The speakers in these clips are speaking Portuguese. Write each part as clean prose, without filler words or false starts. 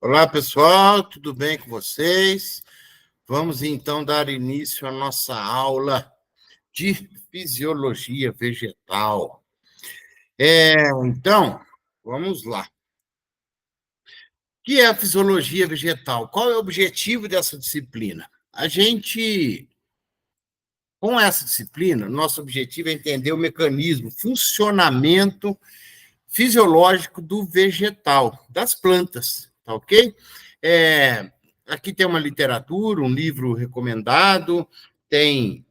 Olá, pessoal, tudo bem com vocês? Vamos então dar início à nossa aula de fisiologia vegetal. Então, vamos lá. O que é a fisiologia vegetal? Qual é o objetivo dessa disciplina? Com essa disciplina, nosso objetivo é entender o mecanismo, funcionamento fisiológico do vegetal, das plantas, tá ok? Aqui tem uma literatura, um livro recomendado, tem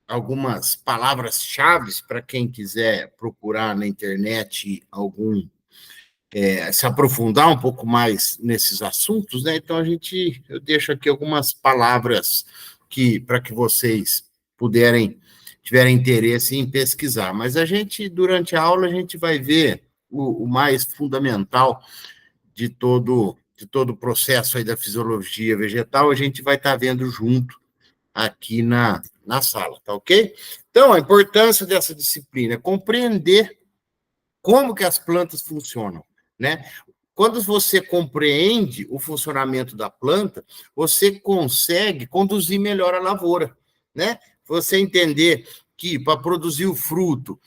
algumas palavras-chave para quem quiser procurar na internet se aprofundar um pouco mais nesses assuntos, né? Então eu deixo aqui algumas palavras para que vocês tiverem interesse em pesquisar. Mas durante a aula, a gente vai ver o mais fundamental de todo o processo aí da fisiologia vegetal, a gente vai estar vendo junto aqui na sala, tá ok? Então, a importância dessa disciplina é compreender como que as plantas funcionam, né? Quando você compreende o funcionamento da planta, você consegue conduzir melhor a lavoura, né? Você entender que para produzir o fruto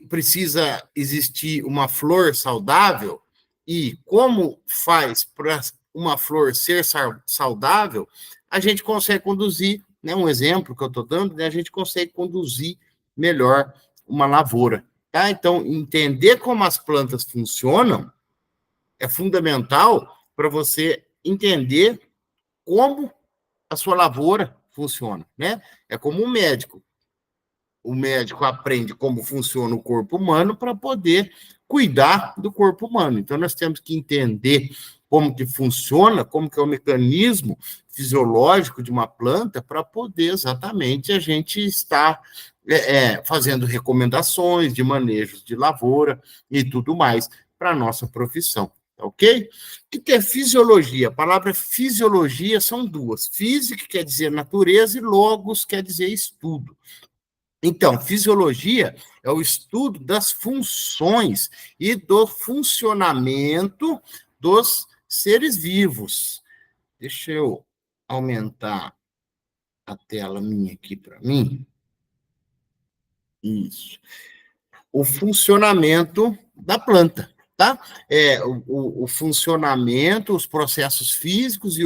precisa existir uma flor saudável, e como faz para uma flor ser saudável, a gente consegue conduzir, né, um exemplo que eu estou dando, né, a gente consegue conduzir melhor uma lavoura. Tá? Então, entender como as plantas funcionam é fundamental para você entender como a sua lavoura funciona. Né? É como um médico. O médico aprende como funciona o corpo humano para poder cuidar do corpo humano. Então, nós temos que entender como que funciona, como que é o mecanismo fisiológico de uma planta para poder exatamente a gente estar fazendo recomendações de manejos de lavoura e tudo mais para a nossa profissão, ok? O que é fisiologia? A palavra fisiologia são duas. Física quer dizer natureza e logos quer dizer estudo. Então, fisiologia é o estudo das funções e do funcionamento dos seres vivos. Deixa eu aumentar a tela minha aqui para mim. Isso. O funcionamento da planta, tá? O funcionamento, os processos físicos e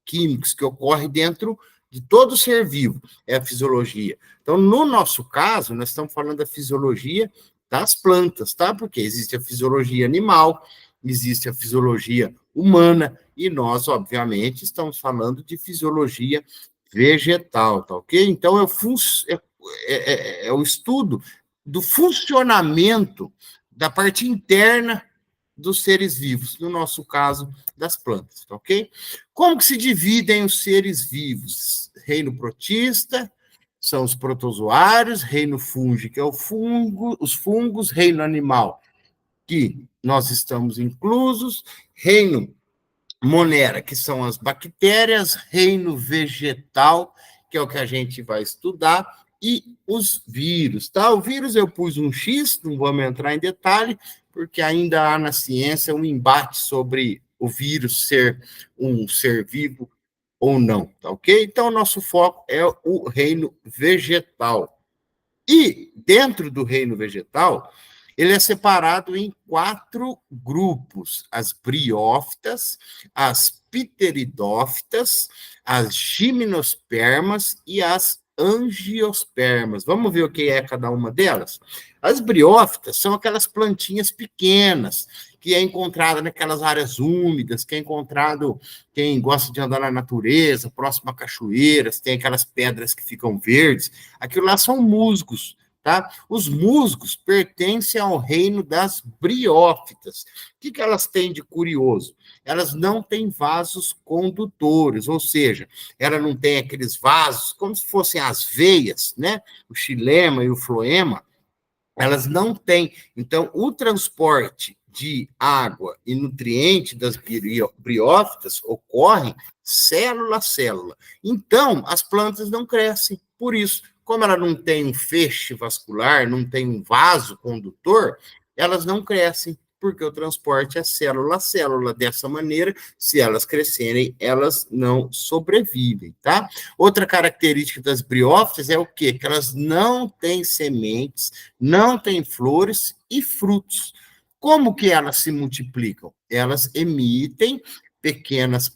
químicos que ocorrem dentro de todo ser vivo, é a fisiologia. Então, no nosso caso, nós estamos falando da fisiologia das plantas, tá? Porque existe a fisiologia animal, existe a fisiologia humana, e nós, obviamente, estamos falando de fisiologia vegetal, tá ok? Então, é o estudo do funcionamento da parte interna dos seres vivos, no nosso caso, das plantas, tá ok? Como que se dividem os seres vivos? Reino protista, são os protozoários, reino fúngico, que é os fungos, reino animal, que nós estamos inclusos, reino monera, que são as bactérias, reino vegetal, que é o que a gente vai estudar, e os vírus, tá? O vírus eu pus um X, não vamos entrar em detalhe, porque ainda há na ciência um embate sobre o vírus ser um ser vivo ou não, tá ok? Então, o nosso foco é o reino vegetal. E, dentro do reino vegetal, ele é separado em 4 grupos: as briófitas, as pteridófitas, as gimnospermas e as angiospermas. Vamos ver o que é cada uma delas? As briófitas são aquelas plantinhas pequenas, que é encontrada naquelas áreas úmidas, que é encontrado quem gosta de andar na natureza, próximo a cachoeiras, tem aquelas pedras que ficam verdes. Aquilo lá são musgos. Tá? Os musgos pertencem ao reino das briófitas. O que elas têm de curioso? Elas não têm vasos condutores, ou seja, ela não tem aqueles vasos como se fossem as veias, né? O xilema e o floema, elas não têm. Então, o transporte de água e nutriente das briófitas ocorre célula a célula. Então, as plantas não crescem. Por isso, como ela não tem um feixe vascular, não tem um vaso condutor, elas não crescem. porque o transporte é célula a célula. Dessa maneira, se elas crescerem, elas não sobrevivem, tá? Outra característica das briófitas é o quê? Que elas não têm sementes, não têm flores e frutos. Como que elas se multiplicam? Elas emitem pequenas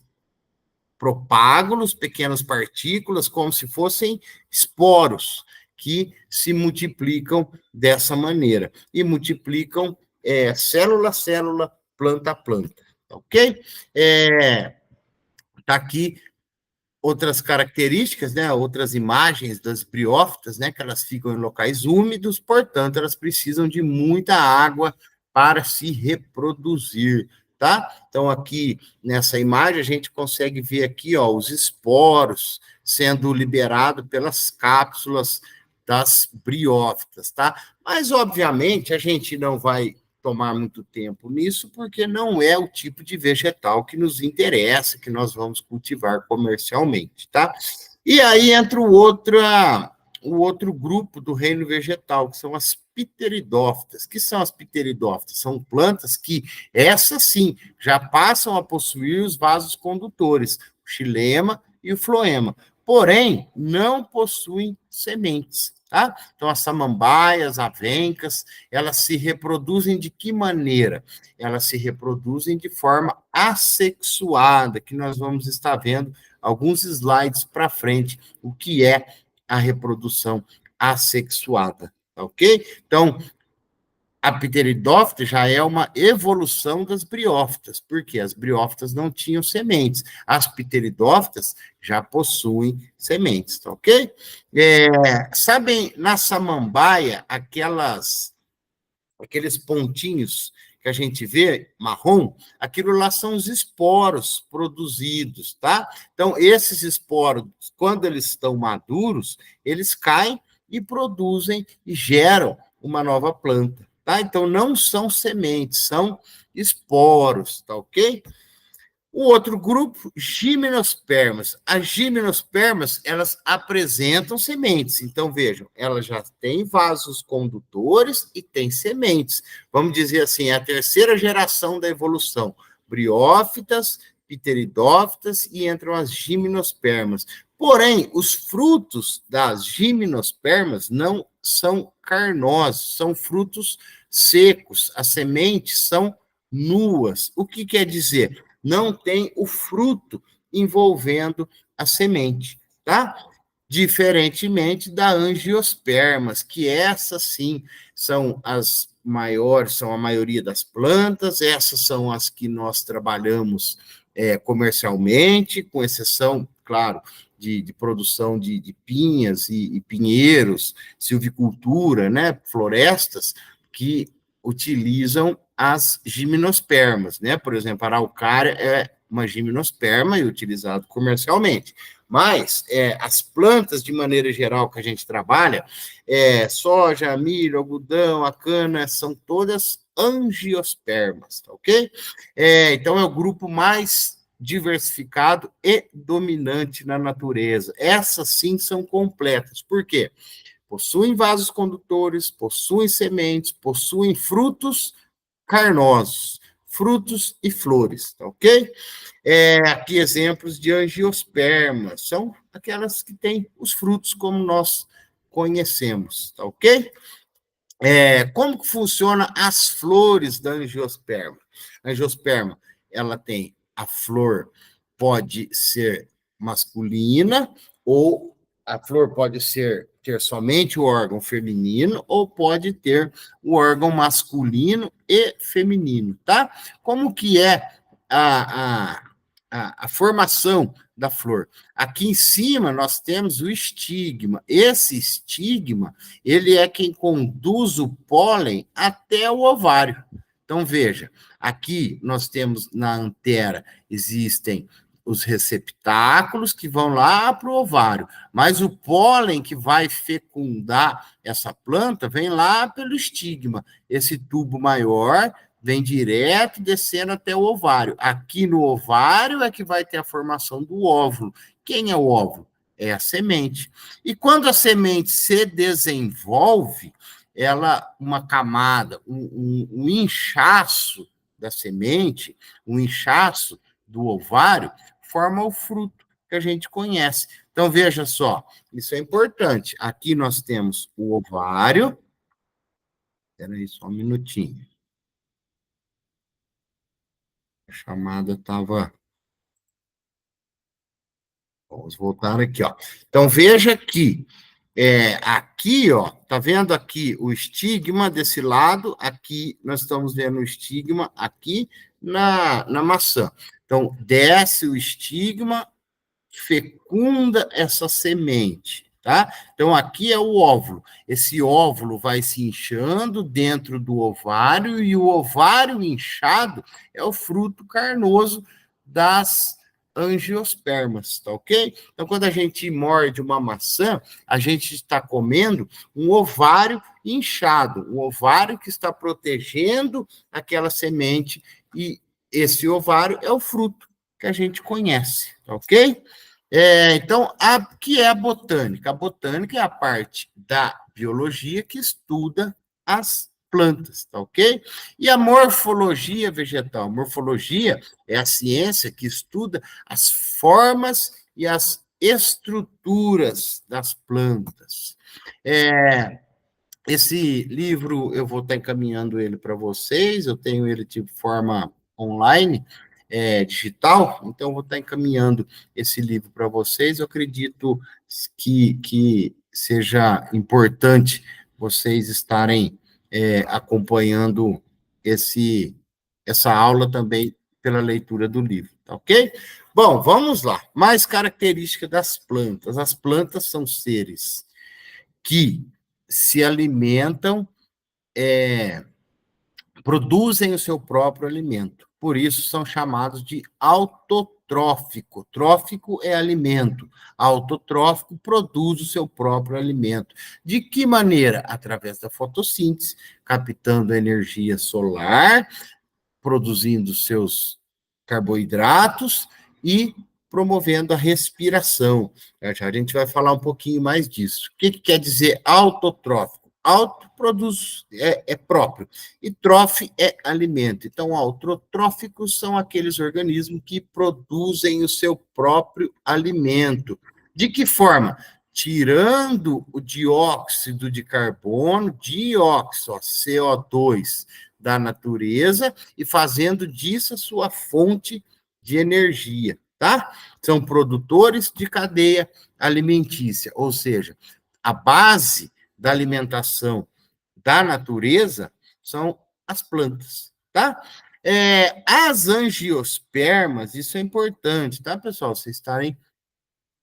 propágulos, pequenas partículas, como se fossem esporos, que se multiplicam dessa maneira. E multiplicam célula a célula, planta a planta. Ok? Tá aqui outras características, né, outras imagens das briófitas, né, que elas ficam em locais úmidos, portanto, elas precisam de muita água para se reproduzir, tá? Então, aqui nessa imagem, a gente consegue ver aqui, ó, os esporos sendo liberados pelas cápsulas das briófitas, tá? Mas, obviamente, a gente não vai tomar muito tempo nisso, porque não é o tipo de vegetal que nos interessa, que nós vamos cultivar comercialmente, tá? E aí entra o outro grupo do reino vegetal, que são as pteridófitas. Que são as pteridófitas? São plantas que, essas sim, já passam a possuir os vasos condutores, o xilema e o floema. Porém, não possuem sementes, tá? Então, as samambaias, avencas, elas se reproduzem de que maneira? Elas se reproduzem de forma assexuada, que nós vamos estar vendo alguns slides para frente, o que é a reprodução assexuada, tá ok? Então, a pteridófita já é uma evolução das briófitas, porque as briófitas não tinham sementes. As pteridófitas já possuem sementes, tá ok? Sabem, na samambaia, aqueles pontinhos que a gente vê, marrom, aquilo lá são os esporos produzidos, tá? Então, esses esporos, quando eles estão maduros, eles caem e produzem e geram uma nova planta. Tá? Então, não são sementes, são esporos, tá ok? O outro grupo, gimnospermas. As gimnospermas, elas apresentam sementes. Então, vejam, elas já têm vasos condutores e têm sementes. Vamos dizer assim, é a terceira geração da evolução. Briófitas, pteridófitas e entram as gimnospermas. Porém, os frutos das gimnospermas não são carnosos, são frutos secos. As sementes são nuas. O que quer dizer? Não tem o fruto envolvendo a semente, tá? Diferentemente da angiospermas, que essas sim são as maiores, são a maioria das plantas, essas são as que nós trabalhamos comercialmente, com exceção, claro, de produção de pinhas e pinheiros, silvicultura, né, florestas, que utilizam as gimnospermas, né? Por exemplo, a araucária é uma gimnosperma e utilizado comercialmente. Mas as plantas, de maneira geral, que a gente trabalha, soja, milho, algodão, a cana, são todas angiospermas, tá ok? Então, é o grupo mais diversificado e dominante na natureza. Essas, sim, são completas. Por quê? Possuem vasos condutores, possuem sementes, possuem frutos carnosos, frutos e flores, tá ok? Aqui exemplos de angiospermas, são aquelas que têm os frutos como nós conhecemos, tá ok? Como que funciona as flores da angiosperma? A angiosperma, ela tem a flor, pode ser masculina, ou a flor pode ter somente o órgão feminino, ou pode ter o órgão masculino e feminino, tá? Como que é a formação da flor? Aqui em cima nós temos o estigma. Esse estigma, ele é quem conduz o pólen até o ovário. Então, veja, aqui nós temos na antera, existem os receptáculos que vão lá para o ovário, mas o pólen que vai fecundar essa planta vem lá pelo estigma. Esse tubo maior vem direto descendo até o ovário. Aqui no ovário é que vai ter a formação do óvulo. Quem é o óvulo? É a semente. E quando a semente se desenvolve, uma camada, um inchaço da semente, um inchaço do ovário, forma o fruto que a gente conhece. Então, veja só, isso é importante. Aqui nós temos o ovário. Espera aí só um minutinho. A chamada estava... Vamos voltar aqui, ó. Então, veja aqui. Aqui, ó, tá vendo aqui o estigma desse lado? Aqui nós estamos vendo o estigma aqui na maçã. Então, desce o estigma, fecunda essa semente, tá? Então, aqui é o óvulo. Esse óvulo vai se inchando dentro do ovário, e o ovário inchado é o fruto carnoso das angiospermas, tá ok? Então, quando a gente morde uma maçã, a gente está comendo um ovário inchado, um ovário que está protegendo aquela semente, e esse ovário é o fruto que a gente conhece, tá ok? Então, o que é a botânica? A botânica é a parte da biologia que estuda as plantas, tá ok? E a morfologia vegetal? A morfologia é a ciência que estuda as formas e as estruturas das plantas. Esse livro, eu vou estar encaminhando ele para vocês, eu tenho ele de forma online, digital, então eu vou estar encaminhando esse livro para vocês. Eu acredito que seja importante vocês estarem acompanhando essa aula também pela leitura do livro, tá ok? Bom, vamos lá. Mais características das plantas. As plantas são seres que se alimentam, produzem o seu próprio alimento. Por isso são chamados de autotrófico. Trófico é alimento. Autotrófico produz o seu próprio alimento. De que maneira? Através da fotossíntese, captando a energia solar, produzindo seus carboidratos e promovendo a respiração. Já a gente vai falar um pouquinho mais disso. O que quer dizer autotrófico? Auto produz, é próprio, e trofe é alimento. Então, autotróficos são aqueles organismos que produzem o seu próprio alimento. De que forma? Tirando o dióxido de carbono, CO2, da natureza, e fazendo disso a sua fonte de energia, tá? São produtores de cadeia alimentícia, ou seja, a base da alimentação da natureza são as plantas, tá? As angiospermas, isso é importante, tá, pessoal? Vocês estarem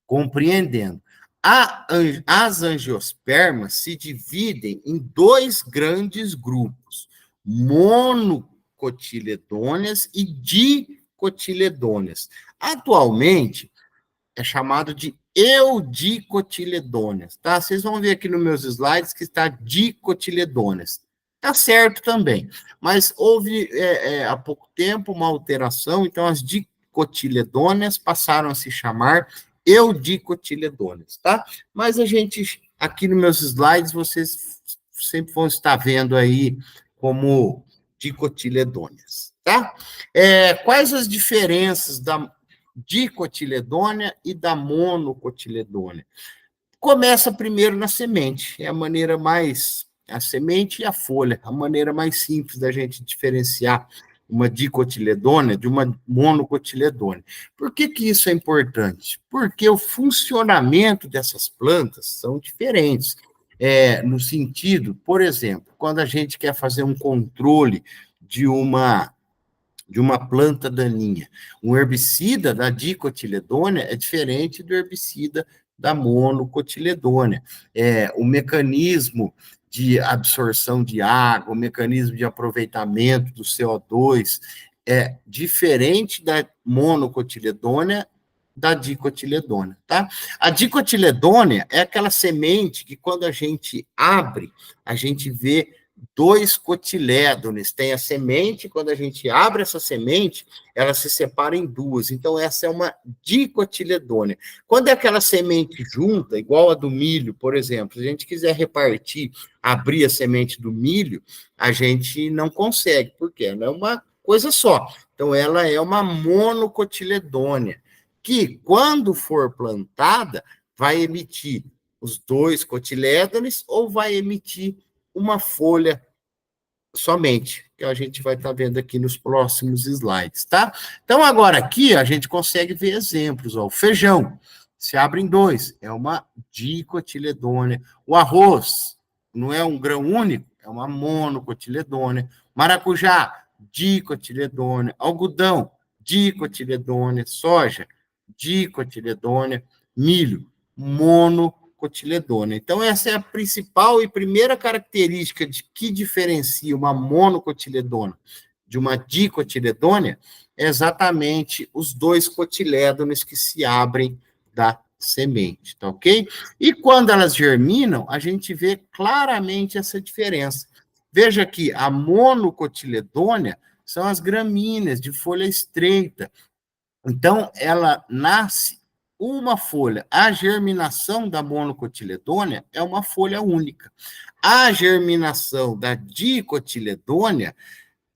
compreendendo. As angiospermas se dividem em dois grandes grupos: monocotiledôneas e dicotiledôneas. Atualmente, é chamado de eudicotiledôneas, tá? Vocês vão ver aqui nos meus slides que está dicotiledôneas. Tá certo também, mas houve há pouco tempo uma alteração, então as dicotiledôneas passaram a se chamar eudicotiledôneas, tá? Mas a gente, aqui nos meus slides, vocês sempre vão estar vendo aí como dicotiledôneas, tá? Quais as diferenças da dicotiledônea e da monocotiledônea? Começa primeiro na semente, é a maneira mais... A semente e a folha, a maneira mais simples da gente diferenciar uma dicotiledônea de uma monocotiledônea. Por que isso é importante? Porque o funcionamento dessas plantas são diferentes. No sentido, por exemplo, quando a gente quer fazer um controle de uma planta daninha, um herbicida da dicotiledônea é diferente do herbicida da monocotiledônea. O mecanismo de absorção de água, o mecanismo de aproveitamento do CO2 é diferente da monocotiledônea da dicotiledônea, tá? A dicotiledônea é aquela semente que, quando a gente abre, a gente vê 2 cotilédones. Tem a semente, quando a gente abre essa semente, ela se separa em duas. Então, essa é uma dicotiledônea. Quando é aquela semente junta, igual a do milho, por exemplo, se a gente quiser repartir, abrir a semente do milho, a gente não consegue, porque ela é uma coisa só. Então, ela é uma monocotiledônea, que, quando for plantada, vai emitir os 2 cotilédones ou vai emitir uma folha somente, que a gente vai estar vendo aqui nos próximos slides, tá? Então, agora aqui a gente consegue ver exemplos, ó, o feijão se abre em 2, é uma dicotiledônea. O arroz não é um grão único, é uma monocotiledônea. Maracujá, dicotiledônea. Algodão, dicotiledônea. Soja, dicotiledônea. Milho, monocotiledônea. Então, essa é a principal e primeira característica de que diferencia uma monocotiledônea de uma dicotiledônea, é exatamente os 2 cotilédones que se abrem da semente, tá ok? E quando elas germinam, a gente vê claramente essa diferença. Veja aqui, a monocotiledônea são as gramíneas de folha estreita. Então, ela nasce uma folha. A germinação da monocotiledônea é uma folha única. A germinação da dicotiledônea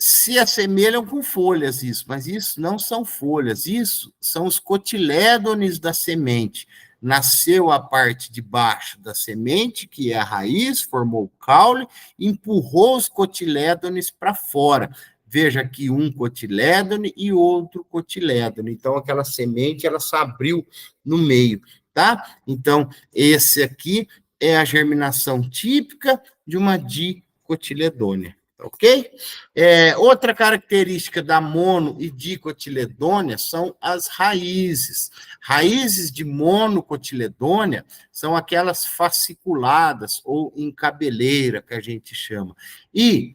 se assemelham com folhas, isso, mas isso não são folhas, isso são os cotilédones da semente. Nasceu a parte de baixo da semente, que é a raiz, formou o caule, empurrou os cotilédones para fora. Veja aqui um cotilédone e outro cotilédone. Então, aquela semente, ela se abriu no meio, tá? Então, esse aqui é a germinação típica de uma dicotiledônea. Ok? Outra característica da mono e dicotiledônea são as raízes. Raízes de monocotiledônea são aquelas fasciculadas ou em cabeleira, que a gente chama. E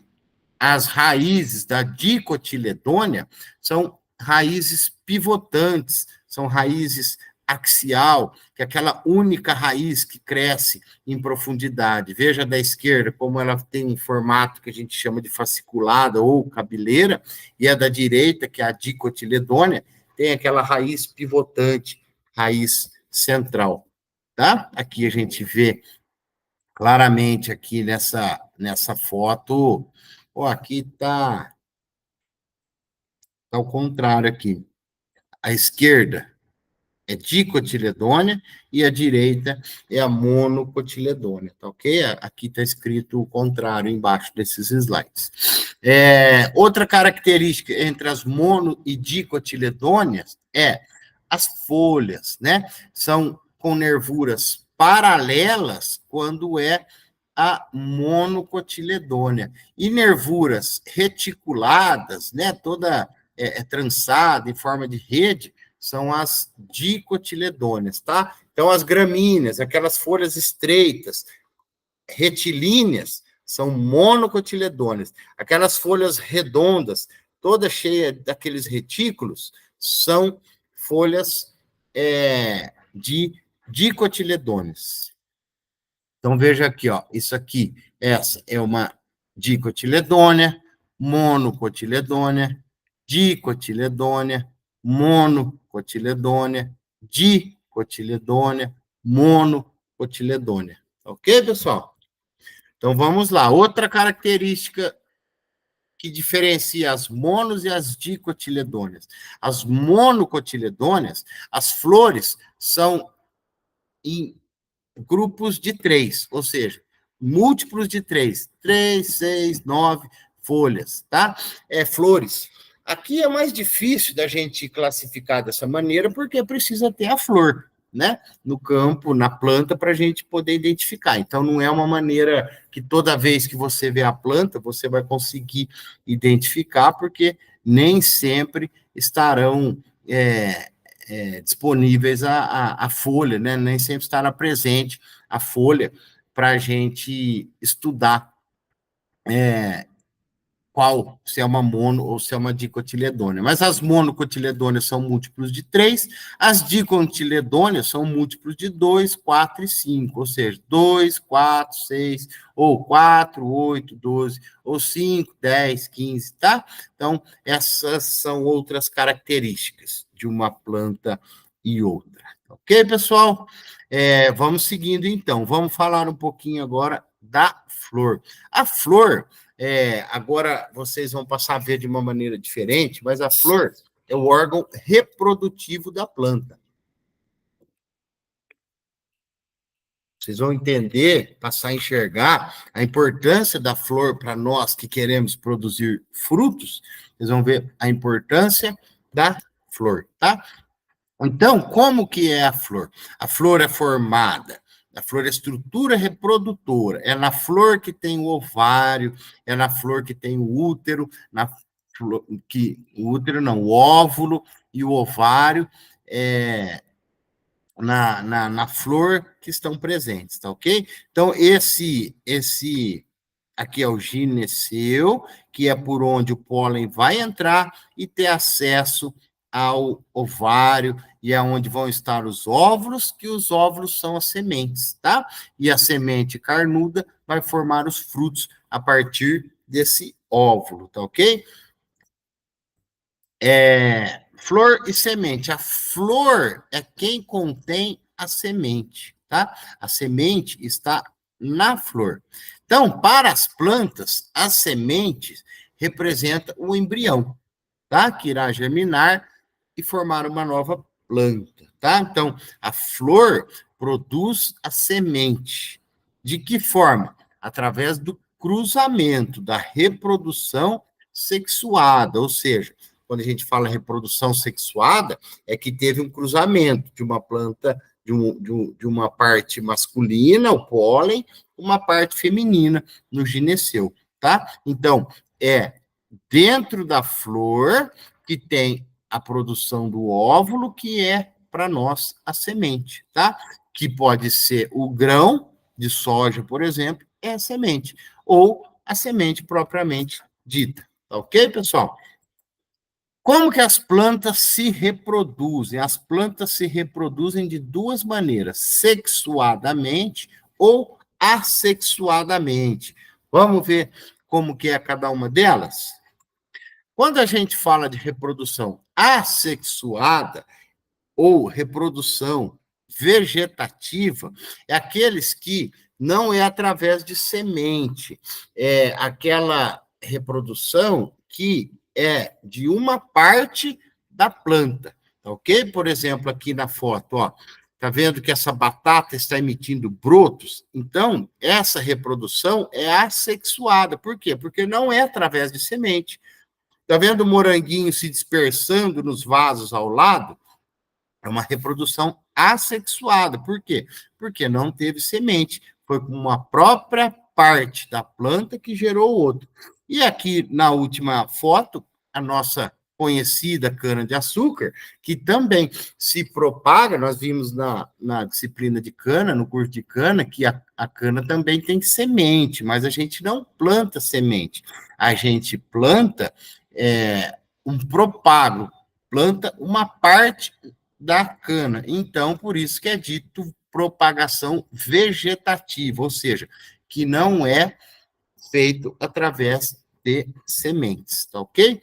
as raízes da dicotiledônea são raízes pivotantes, são raízes axial, que é aquela única raiz que cresce em profundidade. Veja da esquerda como ela tem um formato que a gente chama de fasciculada ou cabeleira, e a da direita, que é a dicotiledônea, tem aquela raiz pivotante, raiz central. Tá? Aqui a gente vê claramente aqui nessa foto. Ó, aqui está ao contrário aqui. A esquerda é dicotiledônea e a direita é a monocotiledônea, tá ok? Aqui está escrito o contrário embaixo desses slides. Outra característica entre as mono e dicotiledôneas é as folhas, né? São com nervuras paralelas quando é a monocotiledônea. E nervuras reticuladas, né? Toda trançada em forma de rede, são as dicotiledôneas, tá? Então, as gramíneas, aquelas folhas estreitas, retilíneas, são monocotiledôneas. Aquelas folhas redondas, toda cheia daqueles retículos, são folhas de dicotiledôneas. Então, veja aqui, ó, isso aqui, essa é uma dicotiledônea, monocotiledônea, dicotiledônea, monocotiledônea, dicotiledônea, monocotiledônea. Ok, pessoal? Então, vamos lá. Outra característica que diferencia as monos e as dicotiledôneas. As monocotiledôneas, as flores são em grupos de 3, ou seja, múltiplos de 3, 3, 6, 9 folhas, tá? Flores. Aqui é mais difícil da gente classificar dessa maneira, porque precisa ter a flor, né? No campo, na planta, para a gente poder identificar. Então, não é uma maneira que toda vez que você vê a planta, você vai conseguir identificar, porque nem sempre estarão disponíveis a folha, né? Nem sempre estará presente a folha para a gente estudar qual, se é uma mono ou se é uma dicotiledônia. Mas as monocotiledôneas são múltiplos de 3, as dicotiledôneas são múltiplos de 2, 4 e 5, ou seja, 2, 4, 6, ou 4, 8, 12, ou 5, 10, 15, tá? Então, essas são outras características de uma planta e outra. Ok, pessoal? Vamos seguindo, então. Vamos falar um pouquinho agora da flor. A flor... agora vocês vão passar a ver de uma maneira diferente, mas a flor é o órgão reprodutivo da planta. Vocês vão entender, passar a enxergar a importância da flor para nós que queremos produzir frutos. Vocês vão ver a importância da flor, tá? Então, como que é a flor? A flor é formada. A flor é estrutura reprodutora. É na flor que tem o ovário, é na flor que tem o útero, o útero não, o óvulo e o ovário na flor que estão presentes, tá ok? Então, esse aqui é o gineceu, que é por onde o pólen vai entrar e ter acesso ao ovário, e é onde vão estar os óvulos, que os óvulos são as sementes, tá? E a semente carnuda vai formar os frutos a partir desse óvulo, tá ok? Flor e semente. A flor é quem contém a semente, tá? A semente está na flor. Então, para as plantas, as sementes representam o embrião, tá? Que irá germinar e formar uma nova planta, tá? Então, a flor produz a semente. De que forma? Através do cruzamento, da reprodução sexuada, ou seja, quando a gente fala reprodução sexuada, é que teve um cruzamento de uma planta, de uma parte masculina, o pólen, uma parte feminina, no gineceu, tá? Então, dentro da flor que tem a produção do óvulo, que é, para nós, a semente, tá? Que pode ser o grão de soja, por exemplo, é a semente, ou a semente propriamente dita, tá ok, pessoal? Como que as plantas se reproduzem? As plantas se reproduzem de duas maneiras, sexuadamente ou assexuadamente. Vamos ver como que é cada uma delas? Quando a gente fala de reprodução assexuada ou reprodução vegetativa, é aqueles que não é através de semente, é aquela reprodução que é de uma parte da planta, tá ok? Por exemplo, aqui na foto, ó, tá vendo que essa batata está emitindo brotos? Então, essa reprodução é assexuada. Por quê? Porque não é através de semente. Tá vendo o moranguinho se dispersando nos vasos ao lado? É uma reprodução assexuada. Por quê? Porque não teve semente. Foi uma própria parte da planta que gerou o outro. E aqui na última foto, a nossa conhecida cana-de-açúcar, que também se propaga, nós vimos na disciplina de cana, no curso de cana, que a cana também tem semente, mas a gente não planta semente. A gente planta um propago, planta uma parte da cana. Então, por isso que é dito propagação vegetativa, ou seja, que não é feito através de sementes, tá ok?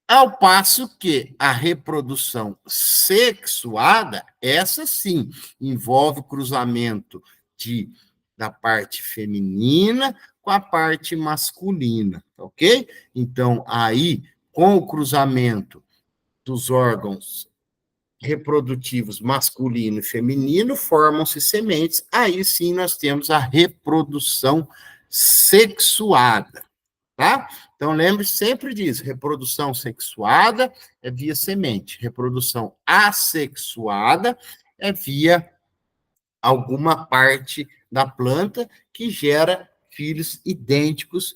Ao passo que a reprodução sexuada, essa sim, envolve o cruzamento da parte feminina com a parte masculina, tá ok? Então, aí, com o cruzamento dos órgãos reprodutivos masculino e feminino, formam-se sementes, aí sim nós temos a reprodução sexuada, tá? Então, lembre sempre disso, reprodução sexuada é via semente, reprodução assexuada é via alguma parte da planta que gera filhos idênticos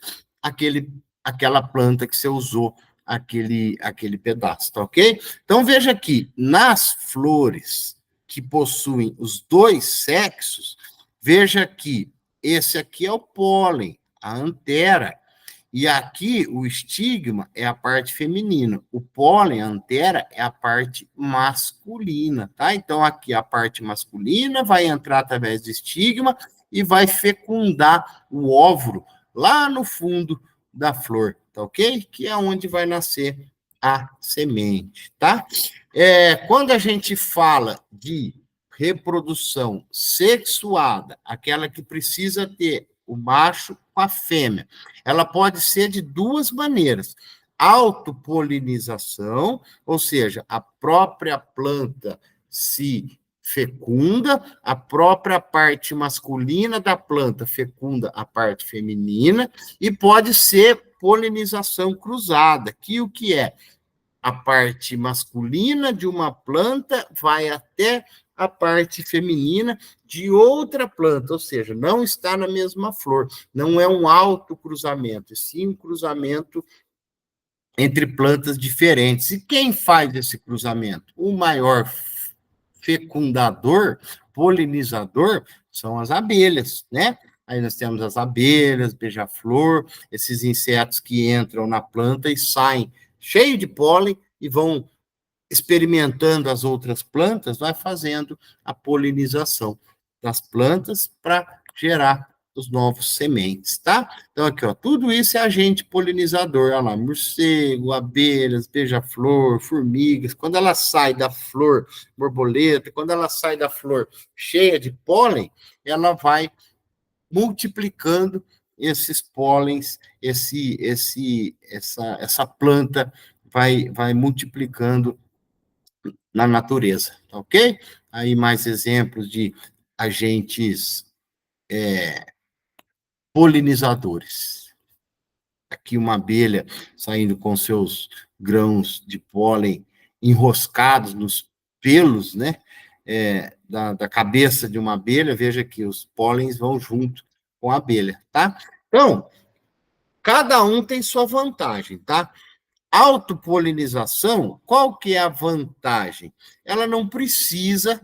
àquela planta que você usou aquele pedaço, tá ok? Então, veja aqui, nas flores que possuem os dois sexos, veja que esse aqui é o pólen, a antera, E aqui o estigma é a parte feminina, o pólen, a antera, é a parte masculina, tá? Então, aqui a parte masculina vai entrar através do estigma e vai fecundar o óvulo lá no fundo da flor, tá ok? Que é onde vai nascer a semente, tá? Quando a gente fala de reprodução sexuada, aquela que precisa ter o macho com a fêmea, ela pode ser de duas maneiras: autopolinização, ou seja, a própria planta se fecunda, a própria parte masculina da planta fecunda a parte feminina, e pode ser polinização cruzada, que o que é? A parte masculina de uma planta vai até a parte feminina de outra planta, ou seja, não está na mesma flor, não é um autocruzamento, e sim um cruzamento entre plantas diferentes. E quem faz esse cruzamento? O maior fecundador, polinizador, são as abelhas, né? Aí nós temos as abelhas, beija-flor, esses insetos que entram na planta e saem cheio de pólen e vão experimentando as outras plantas, vai fazendo a polinização das plantas para gerar os novos sementes, tá? Então, aqui, ó, tudo isso é agente polinizador, olha lá, morcego, abelhas, beija-flor, formigas, quando ela sai da flor, borboleta, quando ela sai da flor cheia de pólen, ela vai multiplicando esses pólens, essa planta vai multiplicando na natureza, tá ok? Aí mais exemplos de agentes polinizadores. Aqui uma abelha saindo com seus grãos de pólen enroscados nos pelos, né? Da cabeça de uma abelha, veja que os pólens vão junto com a abelha, tá? Então, cada um tem sua vantagem, tá? Autopolinização, qual que é a vantagem? Ela não precisa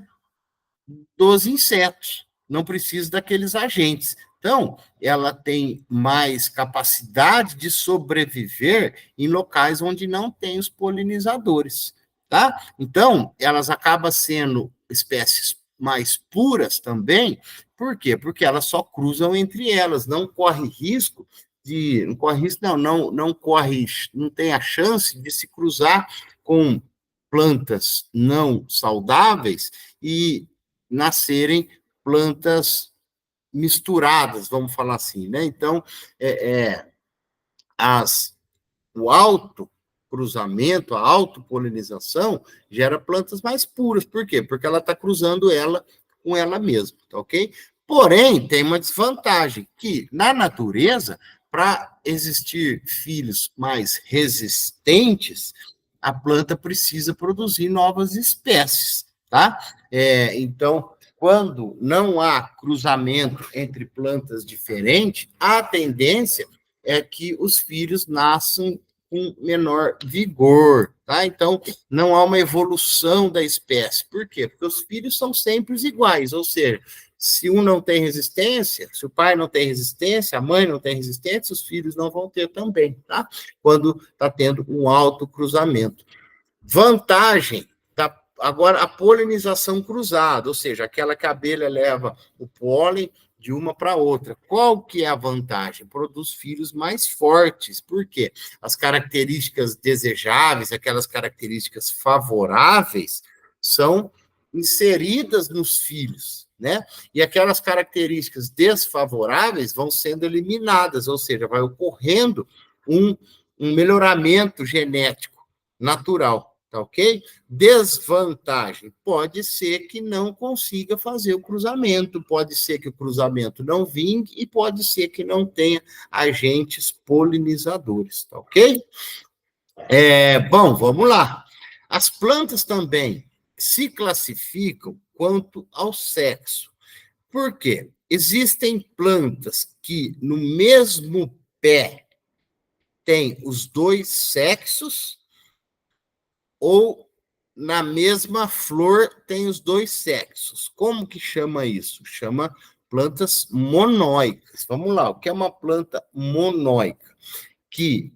dos insetos, não precisa daqueles agentes. Então, ela tem mais capacidade de sobreviver em locais onde não tem os polinizadores, tá? Então, elas acabam sendo espécies mais puras também. Por quê? Porque elas só cruzam entre elas, não corre risco não corre risco, não tem a chance de se cruzar com plantas não saudáveis e nascerem plantas misturadas, vamos falar assim, né? Então, o autocruzamento, a autopolinização, gera plantas mais puras. Por quê? Porque ela está cruzando ela com ela mesma, tá ok? Porém, tem uma desvantagem, que na natureza, para existir filhos mais resistentes, a planta precisa produzir novas espécies, tá? Então, quando não há cruzamento entre plantas diferentes, a tendência é que os filhos nasçam com menor vigor, tá? Então, não há uma evolução da espécie. Por quê? Porque os filhos são sempre iguais, ou seja, se um não tem resistência, se o pai não tem resistência, a mãe não tem resistência, os filhos não vão ter também, tá? Quando está tendo um alto cruzamento. Vantagem, agora a polinização cruzada, ou seja, aquela que a abelha leva o pólen de uma para outra. Qual que é a vantagem? Produz filhos mais fortes. Por quê? As características desejáveis, aquelas características favoráveis, são inseridas nos filhos, né? E aquelas características desfavoráveis vão sendo eliminadas, ou seja, vai ocorrendo um melhoramento genético natural, tá ok? Desvantagem, pode ser que não consiga fazer o cruzamento, pode ser que o cruzamento não vingue e pode ser que não tenha agentes polinizadores, tá ok? Bom, vamos lá. As plantas também se classificam quanto ao sexo. Por quê? Existem plantas que no mesmo pé têm os dois sexos, ou na mesma flor tem os dois sexos. Como que chama isso? Chama plantas monóicas. Vamos lá, o que é uma planta monóica? que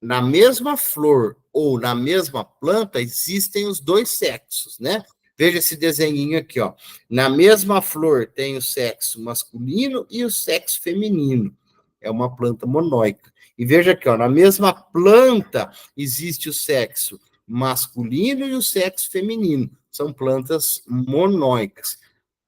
na mesma flor ou na mesma planta existem os dois sexos, né? Veja esse desenhinho aqui, ó. Na mesma flor tem o sexo masculino e o sexo feminino. É uma planta monóica. E veja aqui, ó, na mesma planta existe o sexo masculino e o sexo feminino. São plantas monóicas.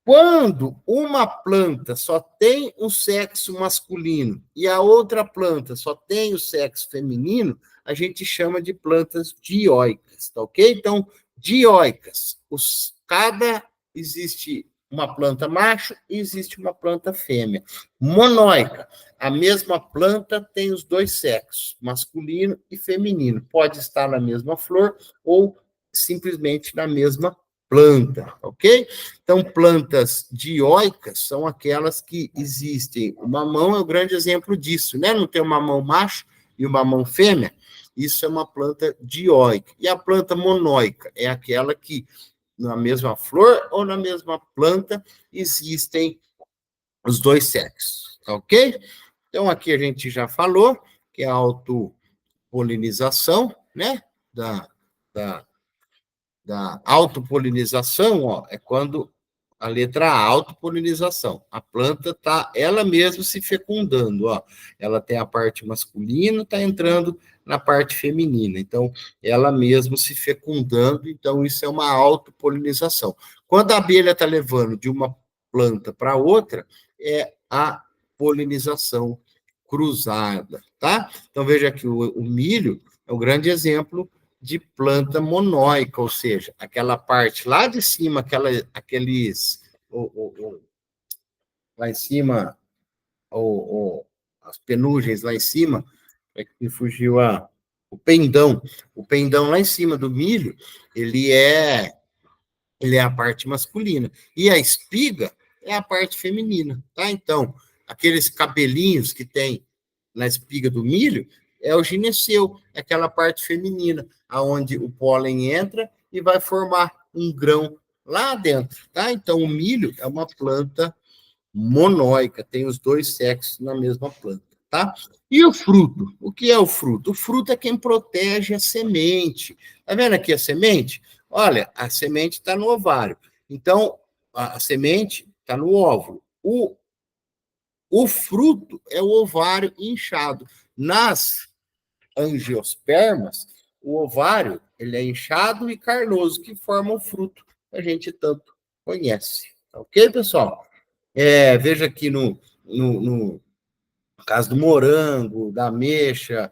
Quando uma planta só tem o sexo masculino e a outra planta só tem o sexo feminino, a gente chama de plantas dioicas, tá ok? Então, dioicas, existe uma planta macho e existe uma planta fêmea. Monóica, a mesma planta tem os dois sexos, masculino e feminino. Pode estar na mesma flor ou simplesmente na mesma planta, ok? Então, plantas dioicas são aquelas que existem. O mamão é o grande exemplo disso, né? Não tem um mamão macho e um mamão fêmea? Isso é uma planta dioica. E a planta monóica é aquela que, na mesma flor ou na mesma planta, existem os dois sexos, ok? Então, aqui a gente já falou que é a autopolinização, né? Da autopolinização, ó, é quando a letra A, autopolinização. A planta está ela mesma se fecundando, ó. Ela tem a parte masculina, está entrando na parte feminina. Então, ela mesma se fecundando, então isso é uma autopolinização. Quando a abelha está levando de uma planta para outra, é a polinização cruzada, tá? Então, veja que o milho é o grande exemplo de planta monóica, ou seja, aquela parte lá de cima, lá em cima, as penugens lá em cima, é que me fugiu o pendão lá em cima do milho, ele é a parte masculina, e a espiga é a parte feminina, tá? Então, aqueles cabelinhos que tem na espiga do milho é o gineceu, é aquela parte feminina, aonde o pólen entra e vai formar um grão lá dentro, tá? Então, o milho é uma planta monóica, tem os dois sexos na mesma planta, tá? E o fruto? O que é o fruto? O fruto é quem protege a semente. Tá vendo aqui a semente? Olha, a semente está no ovário. Então, a semente está no óvulo. O fruto é o ovário inchado. Nas angiospermas, o ovário ele é inchado e carnoso, que forma o fruto que a gente tanto conhece. Ok, pessoal? Veja aqui no caso do morango, da ameixa,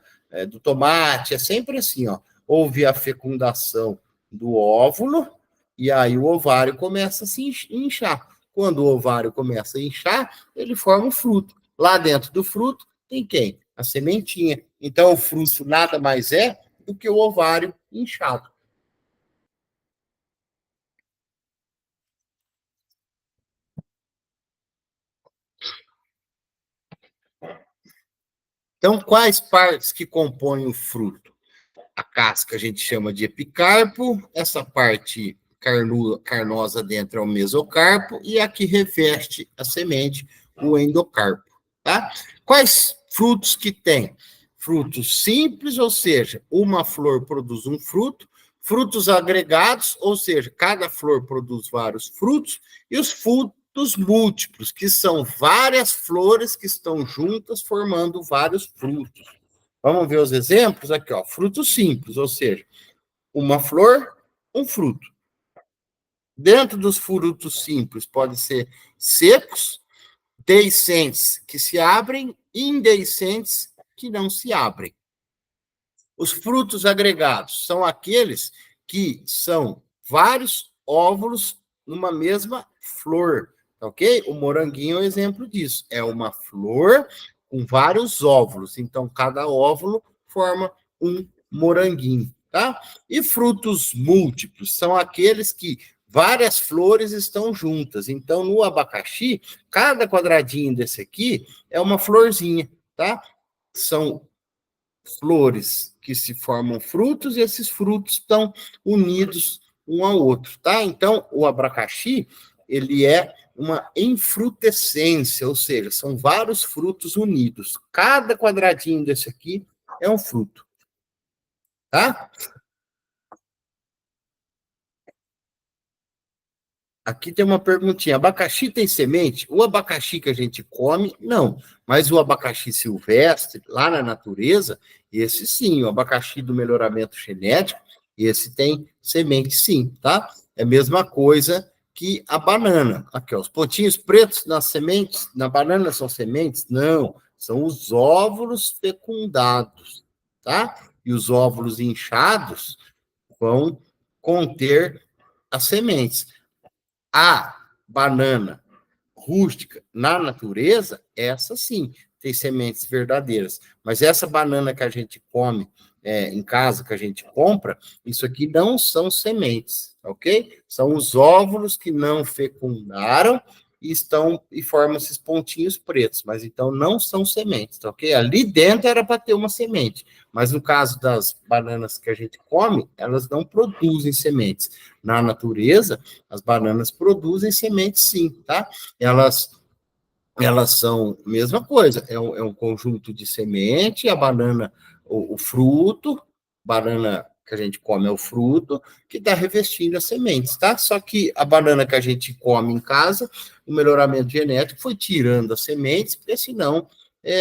do tomate, é sempre assim, ó. Houve a fecundação do óvulo, e aí o ovário começa a se inchar. Quando o ovário começa a inchar, ele forma o fruto. Lá dentro do fruto tem quem? A sementinha. Então, o fruto nada mais é do que o ovário inchado. Então, quais partes que compõem o fruto? A casca a gente chama de epicarpo, essa parte carnosa dentro é o mesocarpo, e a que reveste a semente, o endocarpo. Tá? Quais frutos que tem? Frutos simples, ou seja, uma flor produz um fruto, frutos agregados, ou seja, cada flor produz vários frutos, e os frutos múltiplos, que são várias flores que estão juntas formando vários frutos. Vamos ver os exemplos aqui, ó. Fruto simples, ou seja, uma flor, um fruto. Dentro dos frutos simples, podem ser secos, deiscentes que se abrem e indeiscentes que não se abrem. Os frutos agregados são aqueles que são vários óvulos numa mesma flor, ok? O moranguinho é um exemplo disso. É uma flor com vários óvulos. Então, cada óvulo forma um moranguinho, tá? E frutos múltiplos são aqueles que várias flores estão juntas. Então, no abacaxi, cada quadradinho desse aqui é uma florzinha, tá? São flores que se formam frutos e esses frutos estão unidos um ao outro, tá? Então, o abacaxi, ele é uma infrutescência, ou seja, são vários frutos unidos. Cada quadradinho desse aqui é um fruto, tá? Aqui tem uma perguntinha. Abacaxi tem semente? O abacaxi que a gente come, não. Mas o abacaxi silvestre, lá na natureza, esse sim, o abacaxi do melhoramento genético, esse tem semente sim, tá? É a mesma coisa que a banana. Aqui, ó, os pontinhos pretos nas sementes, na banana são sementes? Não, são os óvulos fecundados, tá? E os óvulos inchados vão conter as sementes. A banana rústica na natureza, essa sim tem sementes verdadeiras. Mas essa banana que a gente come em casa, que a gente compra, isso aqui não são sementes, ok? São os óvulos que não fecundaram e estão e formam esses pontinhos pretos, mas então não são sementes, tá ok? Ali dentro era para ter uma semente, mas no caso das bananas que a gente come, elas não produzem sementes. Na natureza, as bananas produzem sementes sim, tá? Elas são a mesma coisa, é um conjunto de semente, a banana, o fruto, banana que a gente come é o fruto, que está revestindo as sementes, tá? Só que a banana que a gente come em casa, o melhoramento genético foi tirando as sementes, porque senão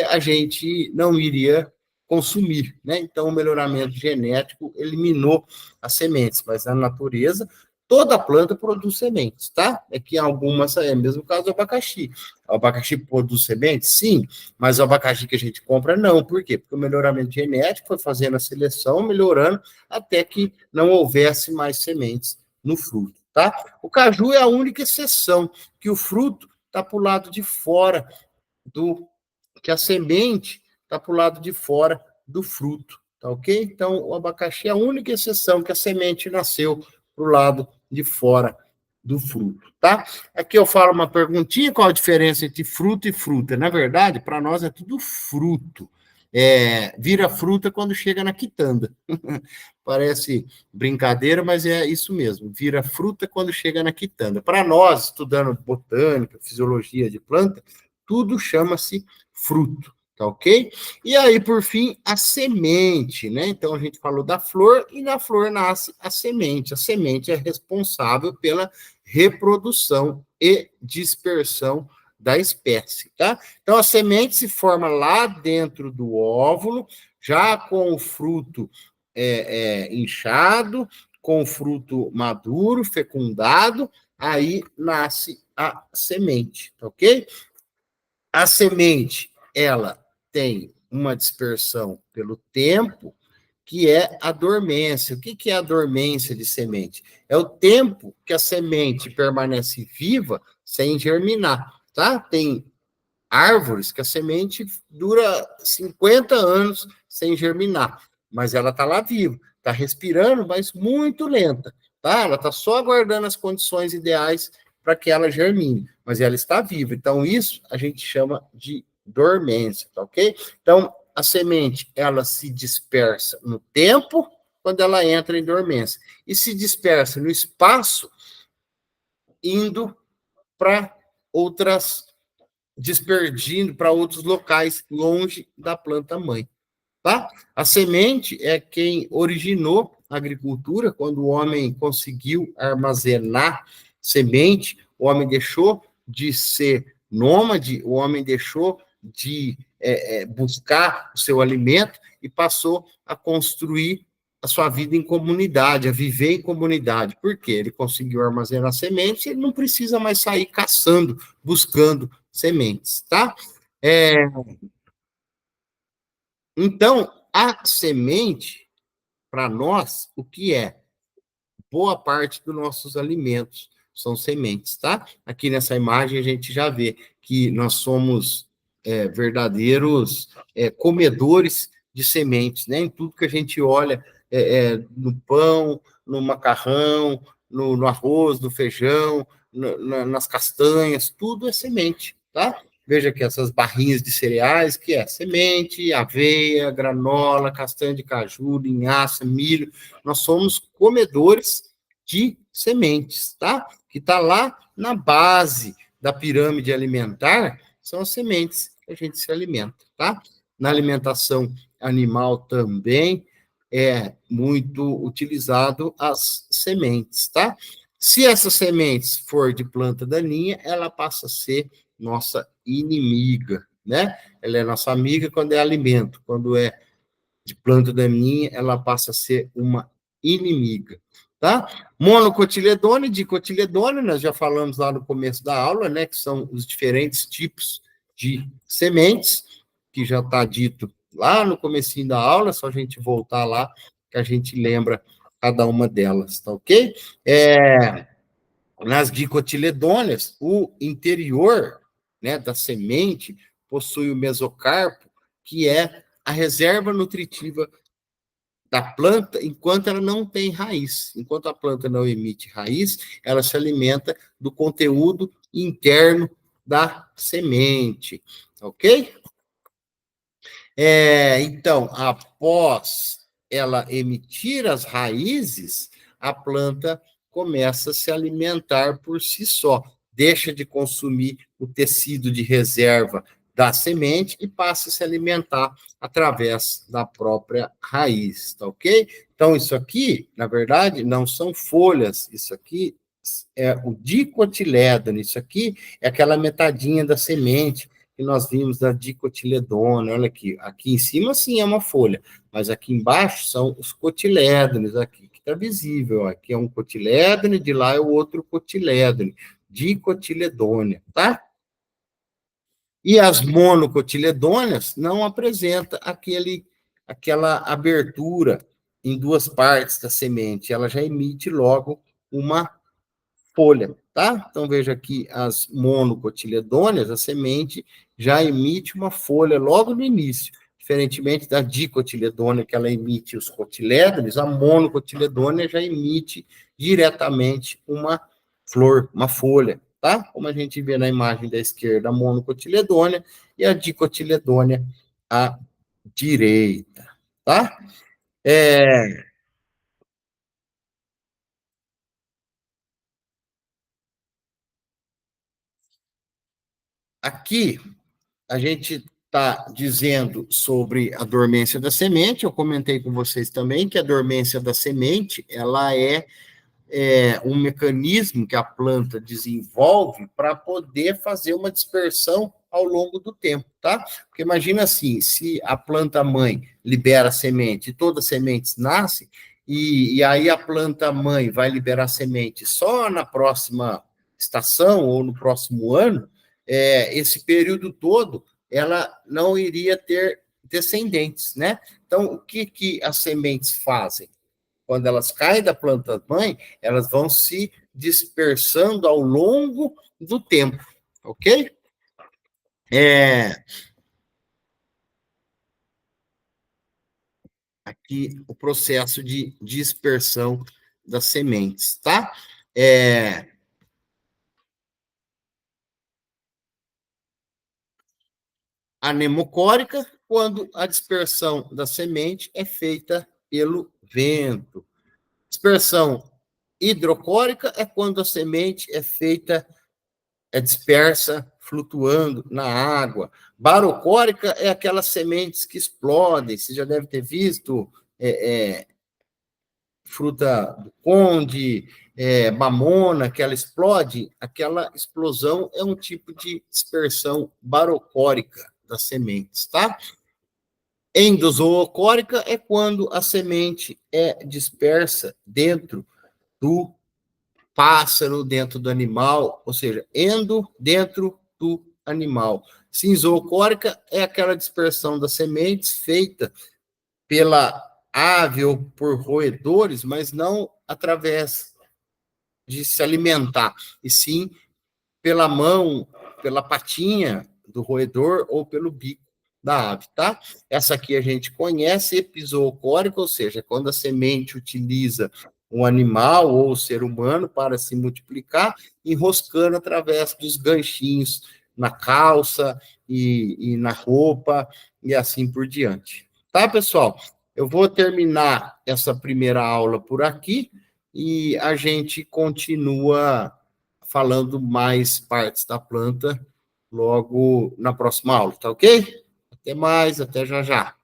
a gente não iria consumir, né? Então, o melhoramento genético eliminou as sementes, mas na natureza, toda planta produz sementes, tá? É que algumas, é o mesmo caso do abacaxi. O abacaxi produz sementes? Sim, mas o abacaxi que a gente compra, não. Por quê? Porque o melhoramento genético foi fazendo a seleção, melhorando, até que não houvesse mais sementes no fruto, tá? O caju é a única exceção, que o fruto está para o lado de fora do... que a semente está para o lado de fora do fruto, tá ok? Então, o abacaxi é a única exceção que a semente nasceu para o lado de fora do fruto, tá? Aqui eu falo uma perguntinha, qual a diferença entre fruto e fruta? Na verdade, para nós é tudo fruto. Vira fruta quando chega na quitanda. Parece brincadeira, mas é isso mesmo. Vira fruta quando chega na quitanda. Para nós, estudando botânica, fisiologia de planta, tudo chama-se fruto, tá ok? E aí, por fim, a semente, né? Então, a gente falou da flor, e na flor nasce a semente. A semente é responsável pela reprodução e dispersão da espécie, tá? Então, a semente se forma lá dentro do óvulo, já com o fruto inchado, com o fruto maduro, fecundado, aí nasce a semente, tá ok? A semente, ela tem uma dispersão pelo tempo, que é a dormência. O que é a dormência de semente? É o tempo que a semente permanece viva sem germinar, tá? Tem árvores que a semente dura 50 anos sem germinar, mas ela está lá viva, está respirando, mas muito lenta, tá? Ela está só aguardando as condições ideais para que ela germine, mas ela está viva. Então, isso a gente chama de dormência, tá ok? Então, a semente, ela se dispersa no tempo, quando ela entra em dormência, e se dispersa no espaço, indo para outras disperdindo para outros locais longe da planta mãe, tá? A semente é quem originou a agricultura, quando o homem conseguiu armazenar semente, o homem deixou de ser nômade, o homem deixou de buscar o seu alimento e passou a construir a sua vida em comunidade, a viver em comunidade. Por quê? Ele conseguiu armazenar sementes e ele não precisa mais sair caçando, buscando sementes, tá? Então, a semente, para nós, o que é? Boa parte dos nossos alimentos são sementes, tá? Aqui nessa imagem a gente já vê que nós somos verdadeiros comedores de sementes, né? Em tudo que a gente olha, no pão, no macarrão, no arroz, no feijão, nas castanhas, tudo é semente, tá? Veja que essas barrinhas de cereais, que é semente, aveia, granola, castanha de caju, linhaça, milho, nós somos comedores de sementes, tá? Que está lá na base da pirâmide alimentar, são as sementes que a gente se alimenta, tá? Na alimentação animal também é muito utilizado as sementes, tá? Se essas sementes for de planta daninha, ela passa a ser nossa inimiga, né? Ela é nossa amiga quando é alimento, quando é de planta daninha, ela passa a ser uma inimiga, tá? Monocotiledônea, dicotiledônea, nós já falamos lá no começo da aula, né, que são os diferentes tipos de sementes, que já está dito lá no comecinho da aula, só a gente voltar lá, que a gente lembra cada uma delas, tá ok? Nas dicotiledôneas, o interior, né, da semente possui o mesocarpo, que é a reserva nutritiva da planta enquanto ela não tem raiz. Enquanto a planta não emite raiz, ela se alimenta do conteúdo interno da semente, ok? Então, após ela emitir as raízes, a planta começa a se alimentar por si só, deixa de consumir o tecido de reserva da semente e passa a se alimentar através da própria raiz, tá ok? Então, isso aqui, na verdade, não são folhas, isso aqui é o dicotilédone, isso aqui é aquela metadinha da semente que nós vimos da dicotiledônia, olha aqui em cima sim é uma folha, mas aqui embaixo são os cotilédones, aqui que está visível, aqui é um cotilédone, de lá é o outro cotilédone, dicotiledônia, tá? E as monocotiledôneas não apresenta aquela abertura em duas partes da semente, ela já emite logo uma folha, tá? Então, veja aqui as monocotiledôneas, a semente já emite uma folha logo no início. Diferentemente da dicotiledônea, que ela emite os cotilédones, a monocotiledônea já emite diretamente uma flor, uma folha, tá? Como a gente vê na imagem da esquerda, a monocotiledônea e a dicotiledônea à direita, tá? Aqui a gente está dizendo sobre a dormência da semente, eu comentei com vocês também que a dormência da semente, ela é um mecanismo que a planta desenvolve para poder fazer uma dispersão ao longo do tempo, tá? Porque imagina assim, se a planta mãe libera semente e todas as sementes nascem, e aí a planta mãe vai liberar semente só na próxima estação ou no próximo ano, esse período todo ela não iria ter descendentes, né? Então, o que as sementes fazem? Quando elas caem da planta mãe, elas vão se dispersando ao longo do tempo, ok? É, aqui o processo de dispersão das sementes, tá? É, anemocórica, quando a dispersão da semente é feita pelo vento. Dispersão hidrocórica é quando a semente é dispersa flutuando na água. Barocórica é aquelas sementes que explodem. Você já deve ter visto fruta do conde, mamona, que ela explode. Aquela explosão é um tipo de dispersão barocórica das sementes, tá? Endozoocórica é quando a semente é dispersa dentro do pássaro, dentro do animal, ou seja, dentro do animal. Cinzoocórica é aquela dispersão das sementes feita pela ave ou por roedores, mas não através de se alimentar, e sim pela mão, pela patinha do roedor ou pelo bico da ave, tá? Essa aqui a gente conhece, epizoocórica, ou seja, quando a semente utiliza um animal ou o ser humano para se multiplicar, enroscando através dos ganchinhos na calça e na roupa e assim por diante. Tá, pessoal? Eu vou terminar essa primeira aula por aqui e a gente continua falando mais partes da planta logo na próxima aula, tá ok? Até mais, até já já.